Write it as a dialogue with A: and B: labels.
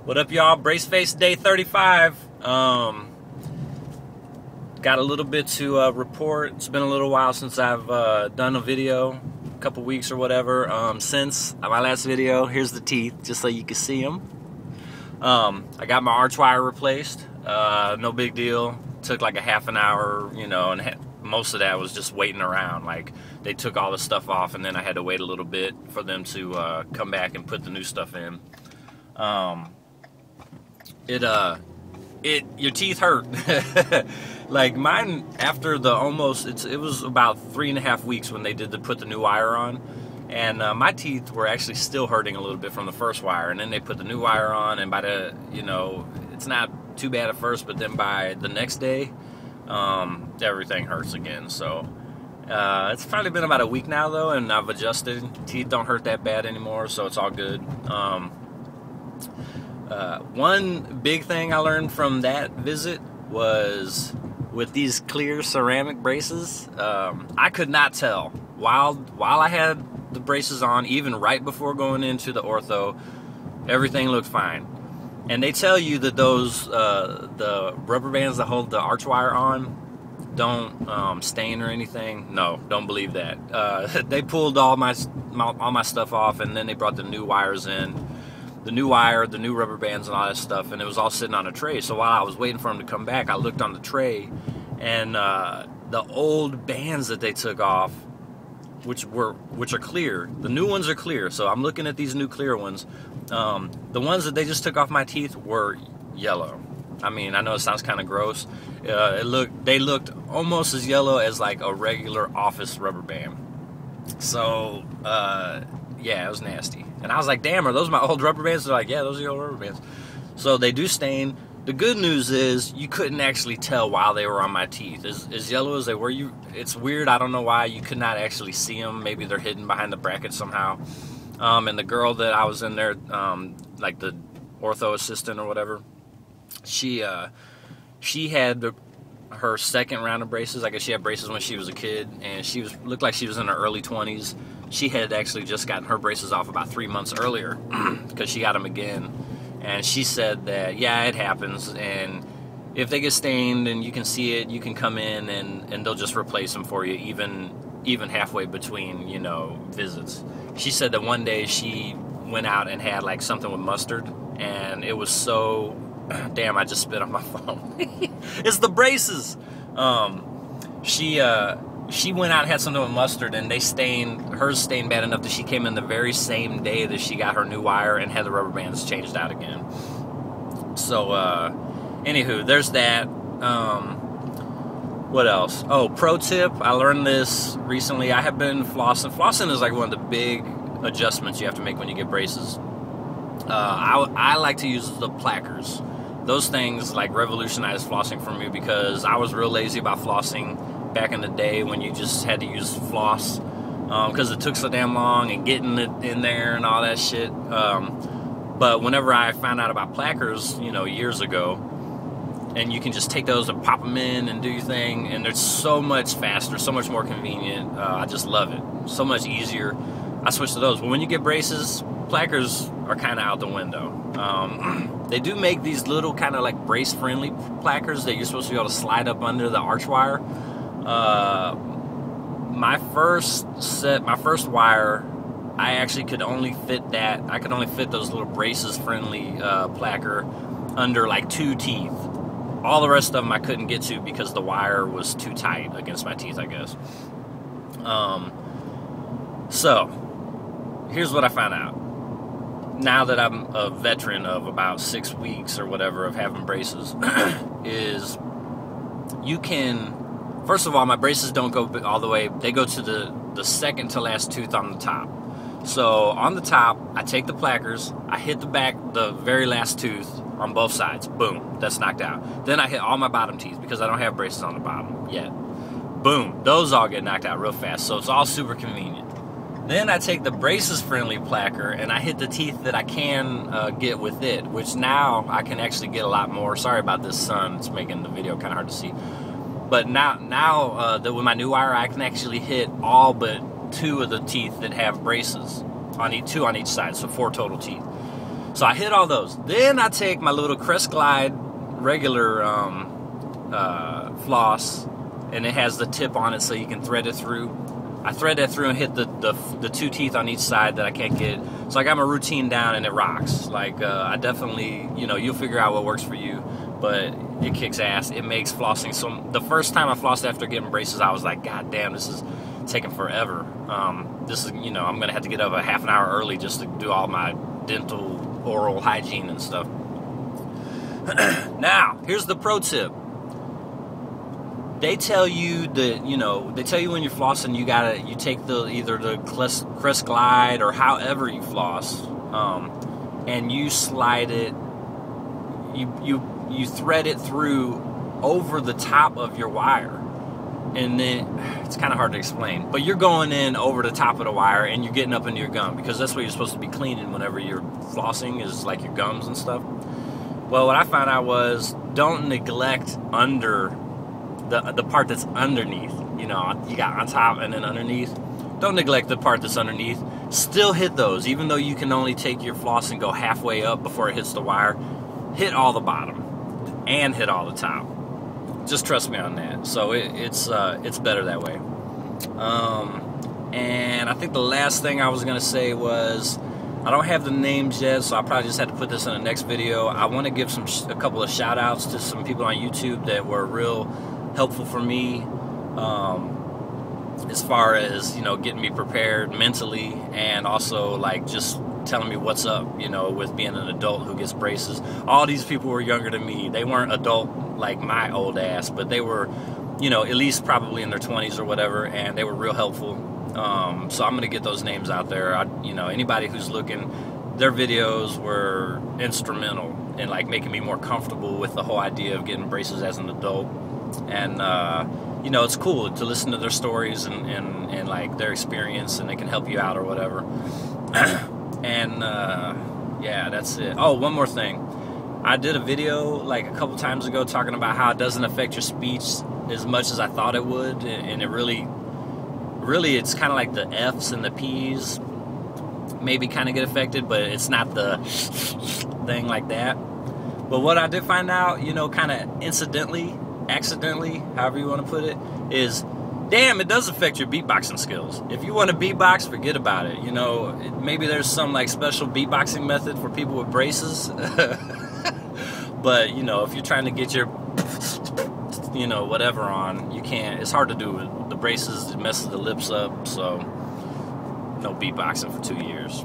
A: What up, y'all? Brace Face Day 35. Got a little bit to report. It's been a little while since I've done a video, a couple weeks or whatever. Since my last video, here's the teeth, just so you can see them. I got my arch wire replaced. No big deal. Took like a half an hour, you know, and most of that was just waiting around. Like, they took all the stuff off, and then I had to wait a little bit for them to come back and put the new stuff in. Your teeth hurt. Like mine, after it was about 3.5 weeks when they put the new wire on, and my teeth were actually still hurting a little bit from the first wire, and then they put the new wire on, and by it's not too bad at first, but then by the next day, everything hurts again. So it's probably been about a week now though, and I've adjusted. Teeth don't hurt that bad anymore, so it's all good. One big thing I learned from that visit was with these clear ceramic braces, I could not tell while I had the braces on, even right before going into the ortho, everything looked fine. And they tell you that those the rubber bands that hold the arch wire on don't stain or anything. No, don't believe that. They pulled all my stuff off, and then they brought the new wires in. The new wire, the new rubber bands, and all that stuff, and it was all sitting on a tray. So while I was waiting for them to come back, I looked on the tray, and the old bands that they took off, which are clear, the new ones are clear. So I'm looking at these new clear ones. The ones that they just took off my teeth were yellow. I mean, I know it sounds kind of gross. They looked almost as yellow as like a regular office rubber band. So yeah, it was nasty. And I was like, damn, are those my old rubber bands? They're like, yeah, those are your old rubber bands. So they do stain. The good news is you couldn't actually tell while they were on my teeth. As yellow as they were, it's weird. I don't know why you could not actually see them. Maybe they're hidden behind the bracket somehow. And the girl that I was in there, like the ortho assistant or whatever, she had her second round of braces. I guess she had braces when she was a kid, and looked like she was in her early 20s. She had actually just gotten her braces off about 3 months earlier because she got them again. And she said that, yeah, it happens, and if they get stained and you can see it, you can come in and they'll just replace them for you, even halfway between, visits. She said that one day she went out and had like something with mustard, and it was so... Damn, I just spit on my phone. It's the braces. She went out and had something with mustard, and hers stained bad enough that she came in the very same day that she got her new wire and had the rubber bands changed out again. So, anywho, there's that. What else? Oh, pro tip, I learned this recently. I have been flossing. Flossing is like one of the big adjustments you have to make when you get braces. I like to use the plackers. Those things like revolutionized flossing for me because I was real lazy about flossing back in the day when you just had to use floss because it took so damn long and getting it in there and all that shit. But whenever I found out about plackers, years ago, and you can just take those and pop them in and do your thing, and they're so much faster, so much more convenient. I just love it. So much easier. I switched to those. But when you get braces, plackers are kind of out the window. They do make these little kind of like brace-friendly plackers that you're supposed to be able to slide up under the arch wire. My first wire, I actually could only fit that. I could only fit those little braces-friendly placker under like 2 teeth. All the rest of them I couldn't get to because the wire was too tight against my teeth, I guess. So, here's what I found out. Now that I'm a veteran of about 6 weeks or whatever of having braces, is you can... First of all, my braces don't go all the way. They go to the second to last tooth on the top. So on the top, I take the plackers, I hit the very last tooth on both sides. Boom, that's knocked out. Then I hit all my bottom teeth because I don't have braces on the bottom yet. Boom, those all get knocked out real fast. So it's all super convenient. Then I take the braces-friendly placker and I hit the teeth that I can get with it, which now I can actually get a lot more. Sorry about this sun; it's making the video kind of hard to see. But now that with my new wire, I can actually hit all but 2 of the teeth that have braces, 2 on each side, so 4 total teeth. So I hit all those. Then I take my little Crest Glide regular floss, and it has the tip on it so you can thread it through. I thread that through and hit the 2 teeth on each side that I can't get. So I got my routine down, and it rocks. Like, I definitely, you know, you'll figure out what works for you, but it kicks ass. It makes flossing so... The first time I flossed after getting braces, I was like, God damn, this is taking forever. This is, you know, I'm going to have to get up a half an hour early just to do all my dental, oral hygiene and stuff. Now, here's the pro tip. They tell you that, you know, they tell you when you're flossing, you take either the Crest Glide or however you floss, and you slide it, you thread it through over the top of your wire. And then, it's kind of hard to explain, but you're going in over the top of the wire and you're getting up into your gum, because that's what you're supposed to be cleaning whenever you're flossing, is like your gums and stuff. Well, what I found out was, don't neglect under the part that's underneath. You know, you got on top and then underneath. Don't neglect the part that's underneath. Still hit those, even though you can only take your floss and go halfway up before it hits the wire. Hit all the bottom and hit all the top. Just trust me on that. So it's better that way. And I think the last thing I was gonna say was, I don't have the names yet, so I probably just had to put this in the next video. I want to give a couple of shout outs to some people on YouTube that were real helpful for me, as far as, you know, getting me prepared mentally, and also like just telling me what's up, you know, with being an adult who gets braces. All these people were younger than me. They weren't adult like my old ass, but they were, you know, at least probably in their 20s or whatever, and they were real helpful. So I'm gonna get those names out there. You know, anybody who's looking, their videos were instrumental in like making me more comfortable with the whole idea of getting braces as an adult. And you know, it's cool to listen to their stories and like their experience, and it can help you out or whatever. And yeah, that's it. Oh, one more thing. I did a video like a couple times ago talking about how it doesn't affect your speech as much as I thought it would, and it really it's kind of like the F's and the P's maybe kind of get affected, but it's not the thing like that. But what I did find out, you know, kind of accidentally, however you want to put it, is, damn, it does affect your beatboxing skills. If you want to beatbox, forget about it. You know, maybe there's some like special beatboxing method for people with braces. But, you know, if you're trying to get your, you know, whatever on, you can't. It's hard to do with the braces. It messes the lips up. So, no beatboxing for 2 years.